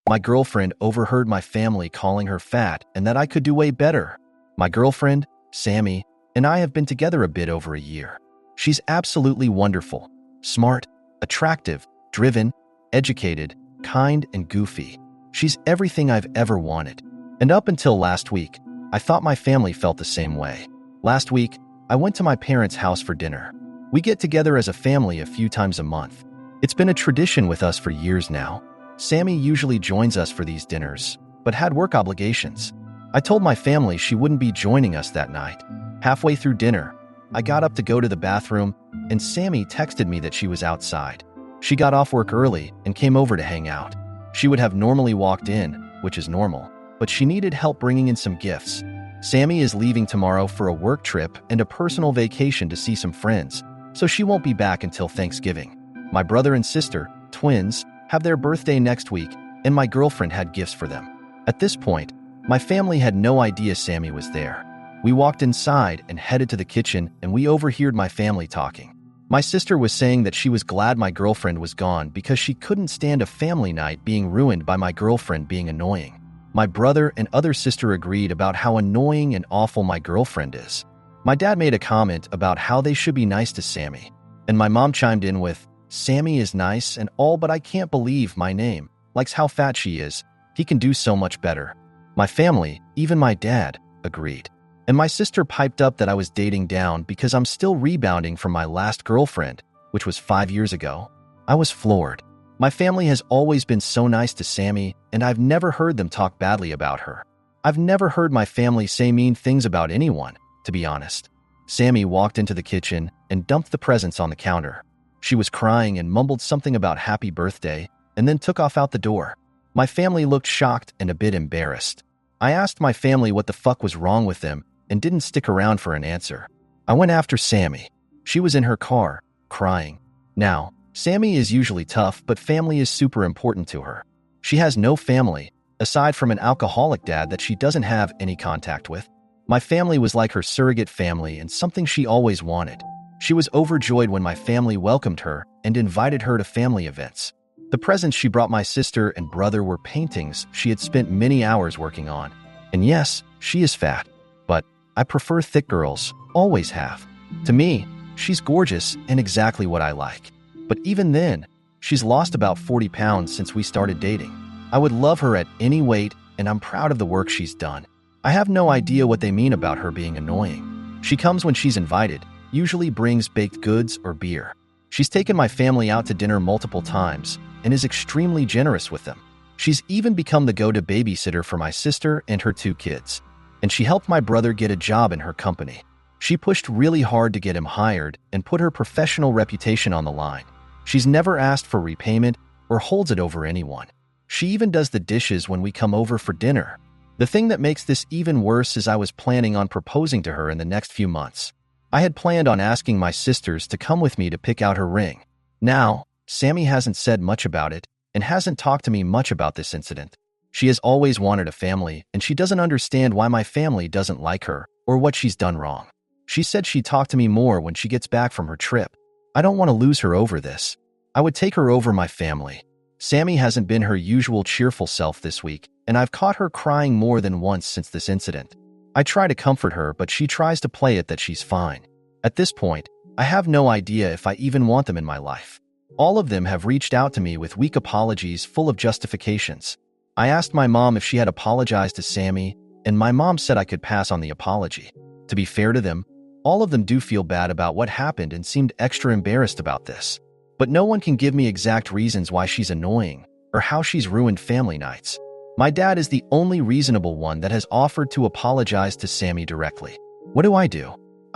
My girlfriend overheard my family calling her fat and that I could do way better. My girlfriend, Sammy, and I have been together a bit over a year. She's absolutely wonderful, smart, attractive, driven, educated, kind, and goofy. She's everything I've ever wanted. And up until last week, I thought my family felt the same way. Last week, I went to my parents' house for dinner. We get together as a family a few times a month. It's been a tradition with us for years now. Sammy usually joins us for these dinners, but had work obligations. I told my family she wouldn't be joining us that night. Halfway through dinner, I got up to go to the bathroom, and Sammy texted me that she was outside. She got off work early and came over to hang out. She would have normally walked in, which is normal, but she needed help bringing in some gifts. Sammy is leaving tomorrow for a work trip and a personal vacation to see some friends, so she won't be back until Thanksgiving. My brother and sister, twins, have their birthday next week, and my girlfriend had gifts for them. At this point, my family had no idea Sammy was there. We walked inside and headed to the kitchen, and we overheard my family talking. My sister was saying that she was glad my girlfriend was gone because she couldn't stand a family night being ruined by my girlfriend being annoying. My brother and other sister agreed about how annoying and awful my girlfriend is. My dad made a comment about how they should be nice to Sammy, and my mom chimed in with, "Sammy is nice and all, but I can't believe my name likes how fat she is. He can do so much better." My family, even my dad, agreed. And my sister piped up that I was dating down because I'm still rebounding from my last girlfriend, which was 5 years ago. I was floored. My family has always been so nice to Sammy, and I've never heard them talk badly about her. I've never heard my family say mean things about anyone, to be honest. Sammy walked into the kitchen and dumped the presents on the counter. She was crying and mumbled something about happy birthday, and then took off out the door. My family looked shocked and a bit embarrassed. I asked my family what the fuck was wrong with them and didn't stick around for an answer. I went after Sammy. She was in her car, crying. Now, Sammy is usually tough, but family is super important to her. She has no family, aside from an alcoholic dad that she doesn't have any contact with. My family was like her surrogate family and something she always wanted. She was overjoyed when my family welcomed her and invited her to family events. The presents she brought my sister and brother were paintings she had spent many hours working on. And yes, she is fat, but I prefer thick girls, always have. To me, she's gorgeous and exactly what I like. But even then, she's lost about 40 pounds since we started dating. I would love her at any weight, and I'm proud of the work she's done. I have no idea what they mean about her being annoying. She comes when she's invited, usually brings baked goods or beer. She's taken my family out to dinner multiple times and is extremely generous with them. She's even become the go-to babysitter for my sister and her 2 kids. And she helped my brother get a job in her company. She pushed really hard to get him hired and put her professional reputation on the line. She's never asked for repayment or holds it over anyone. She even does the dishes when we come over for dinner. The thing that makes this even worse is I was planning on proposing to her in the next few months. I had planned on asking my sisters to come with me to pick out her ring. Now, Sammy hasn't said much about it and hasn't talked to me much about this incident. She has always wanted a family, and she doesn't understand why my family doesn't like her or what she's done wrong. She said she'd talk to me more when she gets back from her trip. I don't want to lose her over this. I would take her over my family. Sammy hasn't been her usual cheerful self this week, and I've caught her crying more than once since this incident. I try to comfort her, but she tries to play it that she's fine. At this point, I have no idea if I even want them in my life. All of them have reached out to me with weak apologies full of justifications. I asked my mom if she had apologized to Sammy, and my mom said I could pass on the apology. To be fair to them, all of them do feel bad about what happened and seemed extra embarrassed about this. But no one can give me exact reasons why she's annoying or how she's ruined family nights. My dad is the only reasonable one that has offered to apologize to Sammy directly. What do? I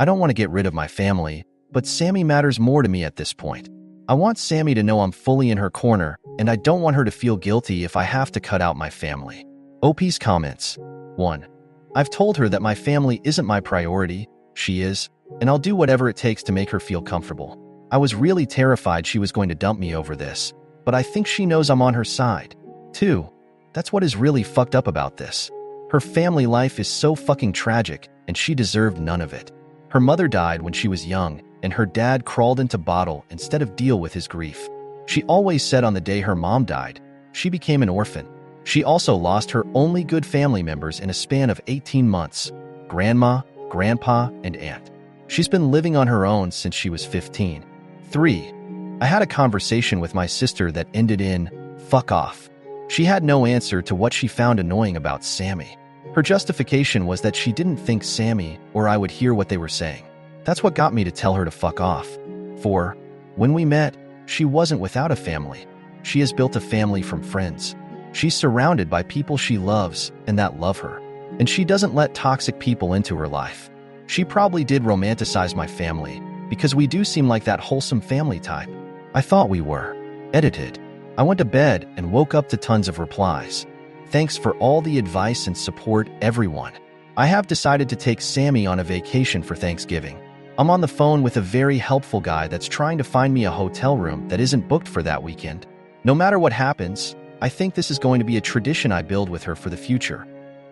don't want to get rid of my family, but Sammy matters more to me at this point. I want Sammy to know I'm fully in her corner, and I don't want her to feel guilty if I have to cut out my family. OP's comments. 1. I've told her that my family isn't my priority. She is, and I'll do whatever it takes to make her feel comfortable. I was really terrified she was going to dump me over this, but I think she knows I'm on her side. 2. That's what is really fucked up about this. Her family life is so fucking tragic, and she deserved none of it. Her mother died when she was young, and her dad crawled into bottle instead of deal with his grief. She always said on the day her mom died, she became an orphan. She also lost her only good family members in a span of 18 months: grandma, grandpa, and aunt. She's been living on her own since she was 15. 3. I had a conversation with my sister that ended in "fuck off." She had no answer to what she found annoying about Sammy. Her justification was that she didn't think Sammy or I would hear what they were saying. That's what got me to tell her to fuck off. 4. When we met, she wasn't without a family. She has built a family from friends. She's surrounded by people she loves and that love her. And she doesn't let toxic people into her life. She probably did romanticize my family, because we do seem like that wholesome family type. I thought we were. Edited. I went to bed and woke up to tons of replies. Thanks for all the advice and support, everyone. I have decided to take Sammy on a vacation for Thanksgiving. I'm on the phone with a very helpful guy that's trying to find me a hotel room that isn't booked for that weekend. No matter what happens, I think this is going to be a tradition I build with her for the future.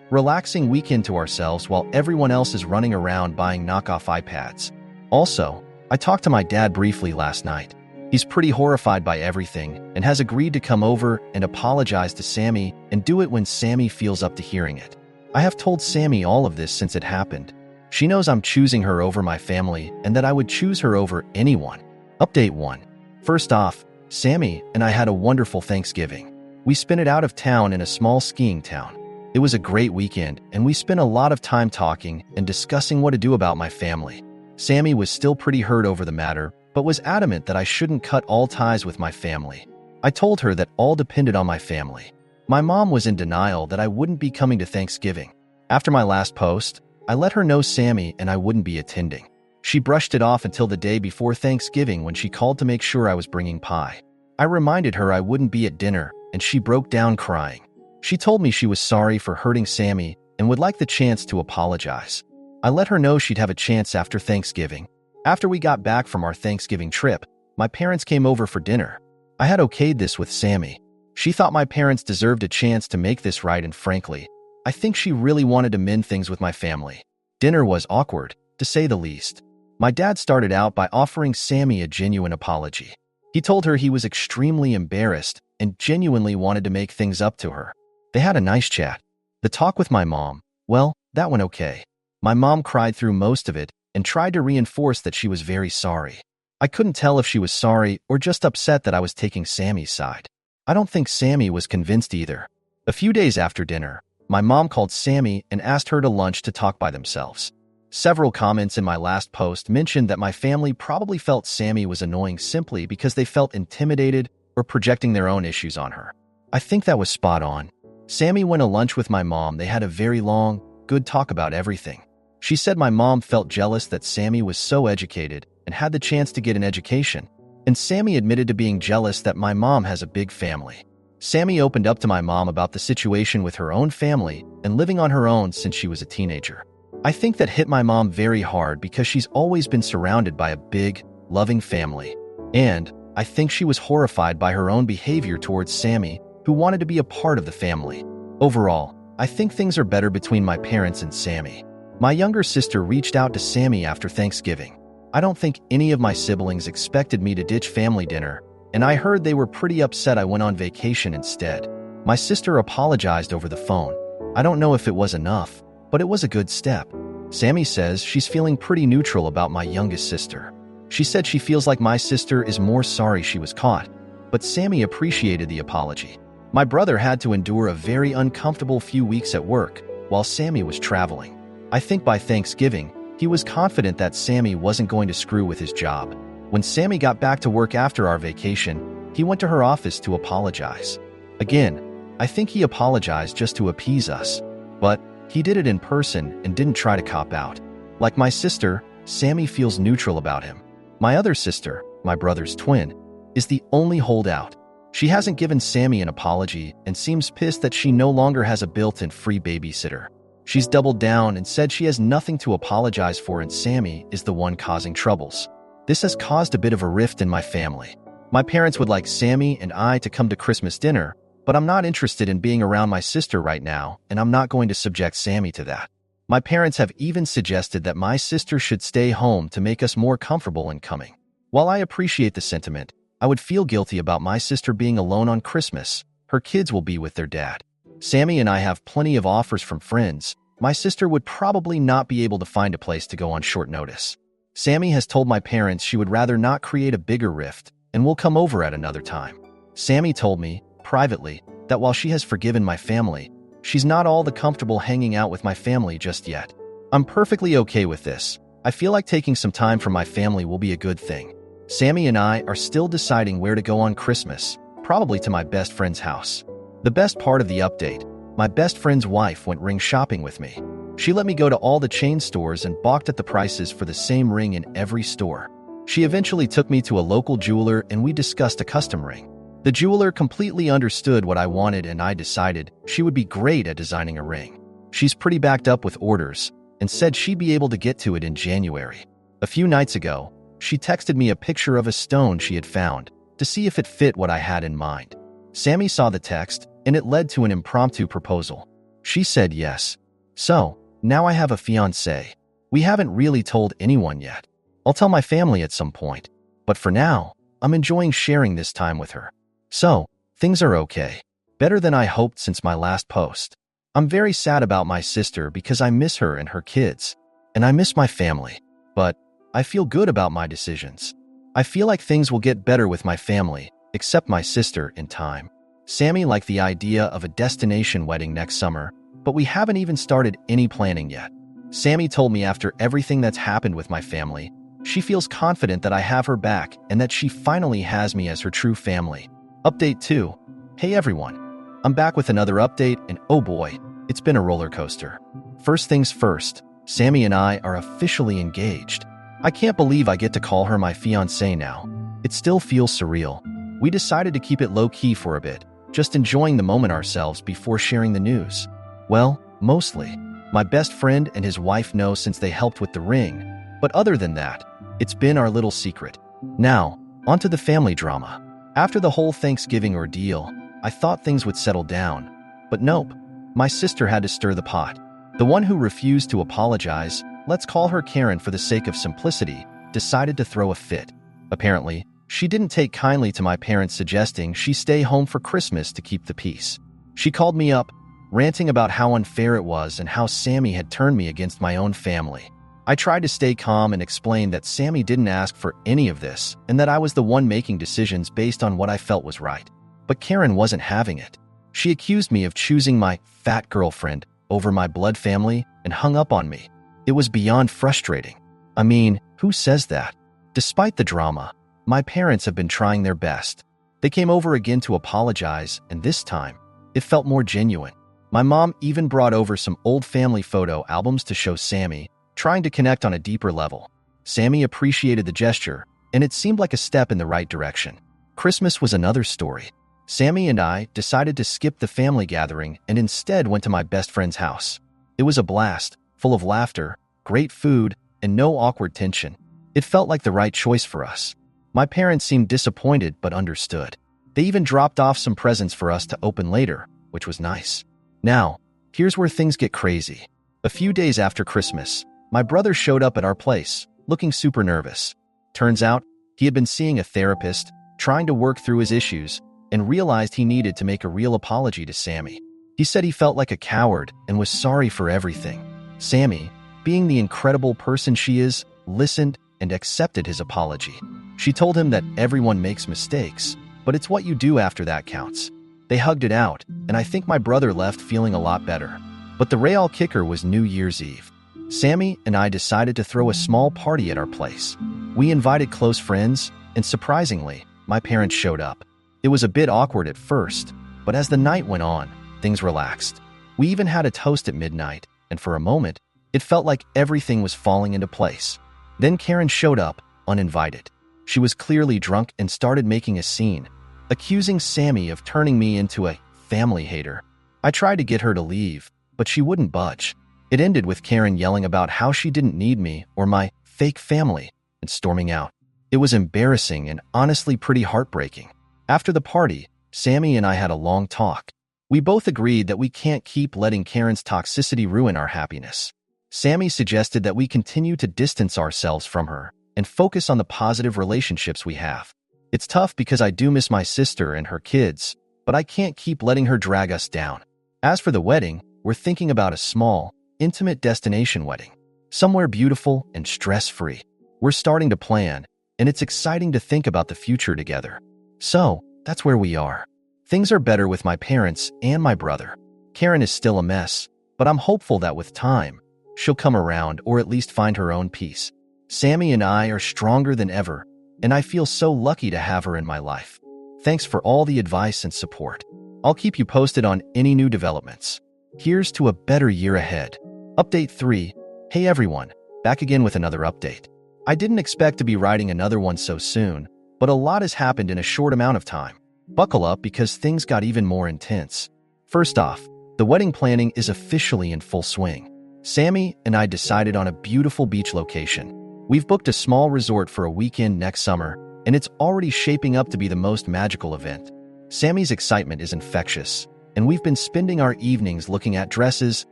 Relaxing weekend to ourselves while everyone else is running around buying knockoff iPads. Also, I talked to my dad briefly last night. He's pretty horrified by everything and has agreed to come over and apologize to Sammy and do it when Sammy feels up to hearing it. I have told Sammy all of this since it happened. She knows I'm choosing her over my family and that I would choose her over anyone. Update 1. First off, Sammy and I had a wonderful Thanksgiving. We spent it out of town in a small skiing town. It was a great weekend, and we spent a lot of time talking and discussing what to do about my family. Sammy was still pretty hurt over the matter, but was adamant that I shouldn't cut all ties with my family. I told her that all depended on my family. My mom was in denial that I wouldn't be coming to Thanksgiving. After my last post, I let her know Sammy and I wouldn't be attending. She brushed it off until the day before Thanksgiving when she called to make sure I was bringing pie. I reminded her I wouldn't be at dinner, and she broke down crying. She told me she was sorry for hurting Sammy and would like the chance to apologize. I let her know she'd have a chance after Thanksgiving. After we got back from our Thanksgiving trip, my parents came over for dinner. I had okayed this with Sammy. She thought my parents deserved a chance to make this right, and frankly, I think she really wanted to mend things with my family. Dinner was awkward, to say the least. My dad started out by offering Sammy a genuine apology. He told her he was extremely embarrassed and genuinely wanted to make things up to her. They had a nice chat. The talk with my mom, well, that went okay. My mom cried through most of it and tried to reinforce that she was very sorry. I couldn't tell if she was sorry or just upset that I was taking Sammy's side. I don't think Sammy was convinced either. A few days after dinner, my mom called Sammy and asked her to lunch to talk by themselves. Several comments in my last post mentioned that my family probably felt Sammy was annoying simply because they felt intimidated or projecting their own issues on her. I think that was spot on. Sammy went to lunch with my mom. They had a very long, good talk about everything. She said my mom felt jealous that Sammy was so educated and had the chance to get an education. And Sammy admitted to being jealous that my mom has a big family. Sammy opened up to my mom about the situation with her own family and living on her own since she was a teenager. I think that hit my mom very hard because she's always been surrounded by a big, loving family. And I think she was horrified by her own behavior towards Sammy, who wanted to be a part of the family. Overall, I think things are better between my parents and Sammy. My younger sister reached out to Sammy after Thanksgiving. I don't think any of my siblings expected me to ditch family dinner, and I heard they were pretty upset I went on vacation instead. My sister apologized over the phone. I don't know if it was enough, but it was a good step. Sammy says she's feeling pretty neutral about my youngest sister. She said she feels like my sister is more sorry she was caught, but Sammy appreciated the apology. My brother had to endure a very uncomfortable few weeks at work while Sammy was traveling. I think by Thanksgiving, he was confident that Sammy wasn't going to screw with his job. When Sammy got back to work after our vacation, he went to her office to apologize. Again, I think he apologized just to appease us, but he did it in person and didn't try to cop out. Like my sister, Sammy feels neutral about him. My other sister, my brother's twin, is the only holdout. She hasn't given Sammy an apology and seems pissed that she no longer has a built-in free babysitter. She's doubled down and said she has nothing to apologize for and Sammy is the one causing troubles. This has caused a bit of a rift in my family. My parents would like Sammy and I to come to Christmas dinner, but I'm not interested in being around my sister right now, and I'm not going to subject Sammy to that. My parents have even suggested that my sister should stay home to make us more comfortable in coming. While I appreciate the sentiment, I would feel guilty about my sister being alone on Christmas. Her kids will be with their dad. Sammy and I have plenty of offers from friends. My sister would probably not be able to find a place to go on short notice. Sammy has told my parents she would rather not create a bigger rift and will come over at another time. Sammy told me, privately, that while she has forgiven my family, she's not all the comfortable hanging out with my family just yet. I'm perfectly okay with this. I feel like taking some time from my family will be a good thing. Sammy and I are still deciding where to go on Christmas, probably to my best friend's house. The best part of the update, my best friend's wife went ring shopping with me. She let me go to all the chain stores and balked at the prices for the same ring in every store. She eventually took me to a local jeweler and we discussed a custom ring. The jeweler completely understood what I wanted and I decided she would be great at designing a ring. She's pretty backed up with orders and said she'd be able to get to it in January. A few nights ago, she texted me a picture of a stone she had found to see if it fit what I had in mind. Sammy saw the text and it led to an impromptu proposal. She said yes. So, now I have a fiancé. We haven't really told anyone yet. I'll tell my family at some point, but for now, I'm enjoying sharing this time with her. So, things are okay. Better than I hoped since my last post. I'm very sad about my sister because I miss her and her kids, and I miss my family, but I feel good about my decisions. I feel like things will get better with my family, except my sister, in time. Sammy liked the idea of a destination wedding next summer, but we haven't even started any planning yet. Sammy told me after everything that's happened with my family, she feels confident that I have her back and that she finally has me as her true family. Update 2. Hey everyone. I'm back with another update and oh boy, it's been a roller coaster. First things first, Sammy and I are officially engaged. I can't believe I get to call her my fiancée now. It still feels surreal. We decided to keep it low-key for a bit, just enjoying the moment ourselves before sharing the news. Well, mostly. My best friend and his wife know since they helped with the ring, but other than that, it's been our little secret. Now, onto the family drama. After the whole Thanksgiving ordeal, I thought things would settle down, but nope. My sister had to stir the pot. The one who refused to apologize, let's call her Karen for the sake of simplicity, decided to throw a fit. Apparently, she didn't take kindly to my parents suggesting she stay home for Christmas to keep the peace. She called me up, ranting about how unfair it was and how Sammy had turned me against my own family. I tried to stay calm and explain that Sammy didn't ask for any of this and that I was the one making decisions based on what I felt was right. But Karen wasn't having it. She accused me of choosing my fat girlfriend over my blood family and hung up on me. It was beyond frustrating. I mean, who says that? Despite the drama, my parents have been trying their best. They came over again to apologize, and this time, it felt more genuine. My mom even brought over some old family photo albums to show Sammy, trying to connect on a deeper level. Sammy appreciated the gesture, and it seemed like a step in the right direction. Christmas was another story. Sammy and I decided to skip the family gathering and instead went to my best friend's house. It was a blast, full of laughter, great food, and no awkward tension. It felt like the right choice for us. My parents seemed disappointed but understood. They even dropped off some presents for us to open later, which was nice. Now, here's where things get crazy. A few days after Christmas, my brother showed up at our place, looking super nervous. Turns out, he had been seeing a therapist, trying to work through his issues, and realized he needed to make a real apology to Sammy. He said he felt like a coward and was sorry for everything. Sammy, being the incredible person she is, listened and accepted his apology. She told him that everyone makes mistakes, but it's what you do after that counts. They hugged it out, and I think my brother left feeling a lot better. But the real kicker was New Year's Eve. Sammy and I decided to throw a small party at our place. We invited close friends, and surprisingly, my parents showed up. It was a bit awkward at first, but as the night went on, things relaxed. We even had a toast at midnight, and for a moment, it felt like everything was falling into place. Then Karen showed up, uninvited. She was clearly drunk and started making a scene, accusing Sammy of turning me into a family hater. I tried to get her to leave, but she wouldn't budge. It ended with Karen yelling about how she didn't need me or my fake family and storming out. It was embarrassing and honestly pretty heartbreaking. After the party, Sammy and I had a long talk. We both agreed that we can't keep letting Karen's toxicity ruin our happiness. Sammy suggested that we continue to distance ourselves from her and focus on the positive relationships we have. It's tough because I do miss my sister and her kids, but I can't keep letting her drag us down. As for the wedding, we're thinking about a small, intimate destination wedding. Somewhere beautiful and stress-free. We're starting to plan, and it's exciting to think about the future together. So, that's where we are. Things are better with my parents and my brother. Karen is still a mess, but I'm hopeful that with time, she'll come around or at least find her own peace. Sammy and I are stronger than ever, and I feel so lucky to have her in my life. Thanks for all the advice and support. I'll keep you posted on any new developments. Here's to a better year ahead. Update 3. Hey everyone, back again with another update. I didn't expect to be writing another one so soon, but a lot has happened in a short amount of time. Buckle up because things got even more intense. First off, the wedding planning is officially in full swing. Sammy and I decided on a beautiful beach location. We've booked a small resort for a weekend next summer, and it's already shaping up to be the most magical event. Sammy's excitement is infectious, and we've been spending our evenings looking at dresses,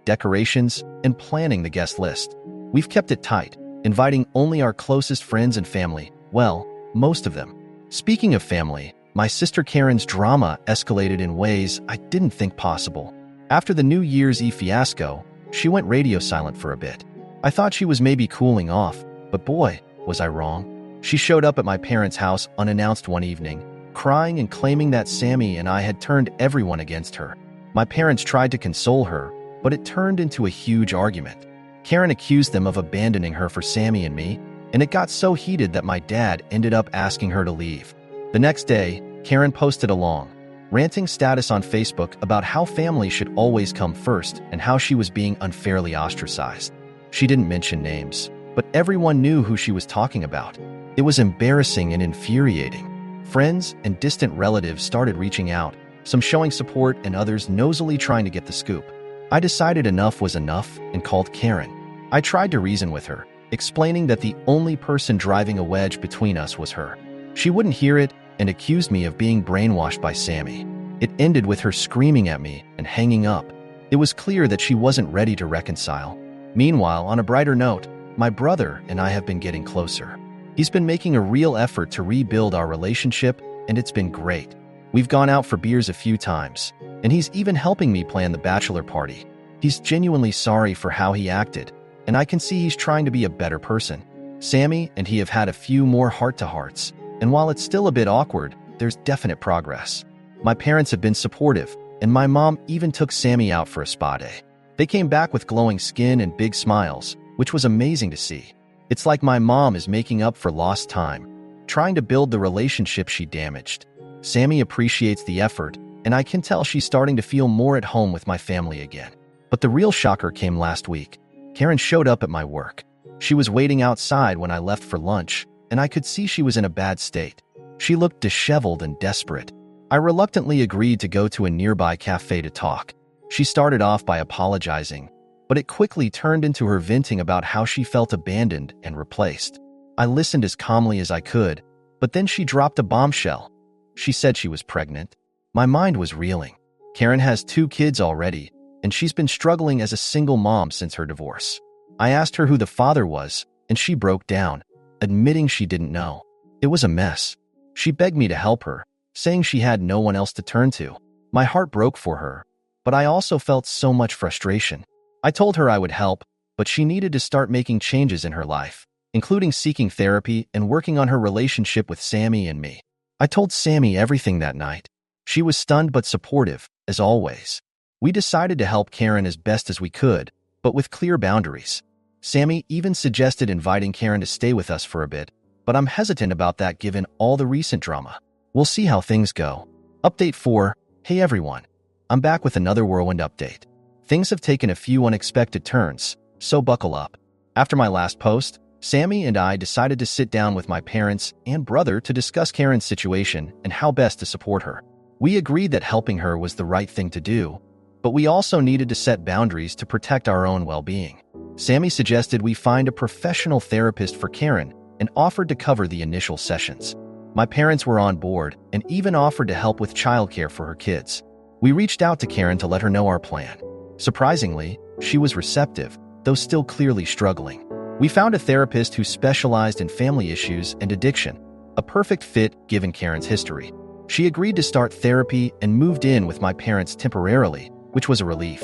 decorations, and planning the guest list. We've kept it tight, inviting only our closest friends and family, well, most of them. Speaking of family, my sister Karen's drama escalated in ways I didn't think possible. After the New Year's Eve fiasco, she went radio silent for a bit. I thought she was maybe cooling off, but boy, was I wrong. She showed up at my parents' house unannounced one evening, crying and claiming that Sammy and I had turned everyone against her. My parents tried to console her, but it turned into a huge argument. Karen accused them of abandoning her for Sammy and me, and it got so heated that my dad ended up asking her to leave. The next day, Karen posted a long, ranting status on Facebook about how family should always come first and how she was being unfairly ostracized. She didn't mention names, but everyone knew who she was talking about. It was embarrassing and infuriating. Friends and distant relatives started reaching out, some showing support and others nosily trying to get the scoop. I decided enough was enough and called Karen. I tried to reason with her, explaining that the only person driving a wedge between us was her. She wouldn't hear it and accused me of being brainwashed by Sammy. It ended with her screaming at me and hanging up. It was clear that she wasn't ready to reconcile. Meanwhile, on a brighter note, my brother and I have been getting closer. He's been making a real effort to rebuild our relationship, and it's been great. We've gone out for beers a few times, and he's even helping me plan the bachelor party. He's genuinely sorry for how he acted, and I can see he's trying to be a better person. Sammy and he have had a few more heart-to-hearts, and while it's still a bit awkward, there's definite progress. My parents have been supportive, and my mom even took Sammy out for a spa day. They came back with glowing skin and big smiles, which was amazing to see. It's like my mom is making up for lost time, trying to build the relationship she damaged. Sammy appreciates the effort, and I can tell she's starting to feel more at home with my family again. But the real shocker came last week. Karen showed up at my work. She was waiting outside when I left for lunch, and I could see she was in a bad state. She looked disheveled and desperate. I reluctantly agreed to go to a nearby cafe to talk. She started off by apologizing, but it quickly turned into her venting about how she felt abandoned and replaced. I listened as calmly as I could, but then she dropped a bombshell. She said she was pregnant. My mind was reeling. Karen has 2 kids already, and she's been struggling as a single mom since her divorce. I asked her who the father was, and she broke down, admitting she didn't know. It was a mess. She begged me to help her, saying she had no one else to turn to. My heart broke for her, but I also felt so much frustration. I told her I would help, but she needed to start making changes in her life, including seeking therapy and working on her relationship with Sammy and me. I told Sammy everything that night. She was stunned but supportive, as always. We decided to help Karen as best as we could, but with clear boundaries. Sammy even suggested inviting Karen to stay with us for a bit, but I'm hesitant about that given all the recent drama. We'll see how things go. Update 4. Hey everyone. I'm back with another whirlwind update. Things have taken a few unexpected turns, so buckle up. After my last post, Sammy and I decided to sit down with my parents and brother to discuss Karen's situation and how best to support her. We agreed that helping her was the right thing to do, but we also needed to set boundaries to protect our own well-being. Sammy suggested we find a professional therapist for Karen and offered to cover the initial sessions. My parents were on board and even offered to help with childcare for her kids. We reached out to Karen to let her know our plan. Surprisingly, she was receptive, though still clearly struggling. We found a therapist who specialized in family issues and addiction, a perfect fit given Karen's history. She agreed to start therapy and moved in with my parents temporarily, which was a relief.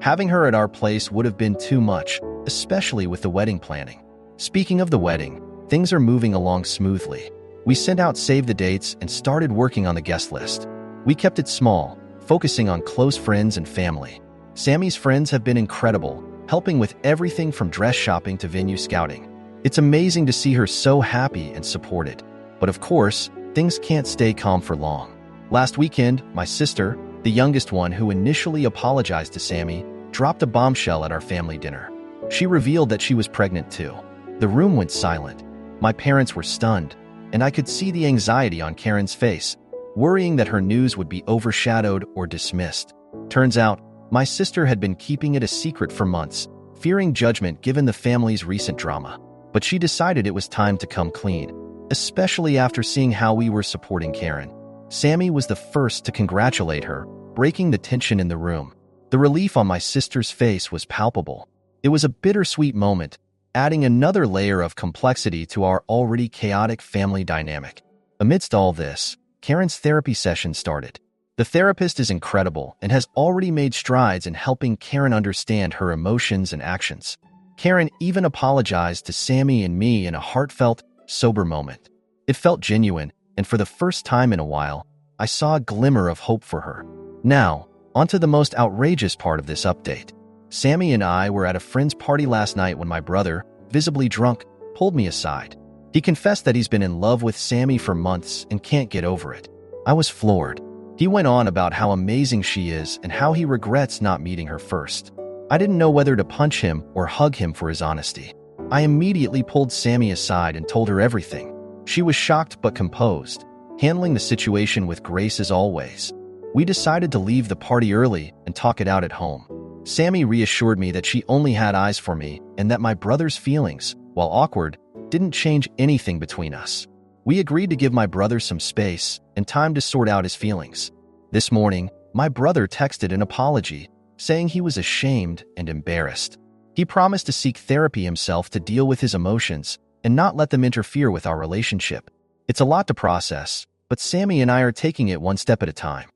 Having her at our place would have been too much, especially with the wedding planning. Speaking of the wedding, things are moving along smoothly. We sent out save the dates and started working on the guest list. We kept it small, focusing on close friends and family. Sammy's friends have been incredible, helping with everything from dress shopping to venue scouting. It's amazing to see her so happy and supported. But of course, things can't stay calm for long. Last weekend, my sister, the youngest one who initially apologized to Sammy, dropped a bombshell at our family dinner. She revealed that she was pregnant too. The room went silent. My parents were stunned, and I could see the anxiety on Karen's face, worrying that her news would be overshadowed or dismissed. Turns out, my sister had been keeping it a secret for months, fearing judgment given the family's recent drama. But she decided it was time to come clean, especially after seeing how we were supporting Karen. Sammy was the first to congratulate her, breaking the tension in the room. The relief on my sister's face was palpable. It was a bittersweet moment, adding another layer of complexity to our already chaotic family dynamic. Amidst all this, Karen's therapy session started. The therapist is incredible and has already made strides in helping Karen understand her emotions and actions. Karen even apologized to Sammy and me in a heartfelt, sober moment. It felt genuine, and for the first time in a while, I saw a glimmer of hope for her. Now, onto the most outrageous part of this update. Sammy and I were at a friend's party last night when my brother, visibly drunk, pulled me aside. He confessed that he's been in love with Sammy for months and can't get over it. I was floored. He went on about how amazing she is and how he regrets not meeting her first. I didn't know whether to punch him or hug him for his honesty. I immediately pulled Sammy aside and told her everything. She was shocked but composed, handling the situation with grace as always. We decided to leave the party early and talk it out at home. Sammy reassured me that she only had eyes for me and that my brother's feelings, while awkward, didn't change anything between us. We agreed to give my brother some space and time to sort out his feelings. This morning, my brother texted an apology, saying he was ashamed and embarrassed. He promised to seek therapy himself to deal with his emotions and not let them interfere with our relationship. It's a lot to process, but Sammy and I are taking it one step at a time.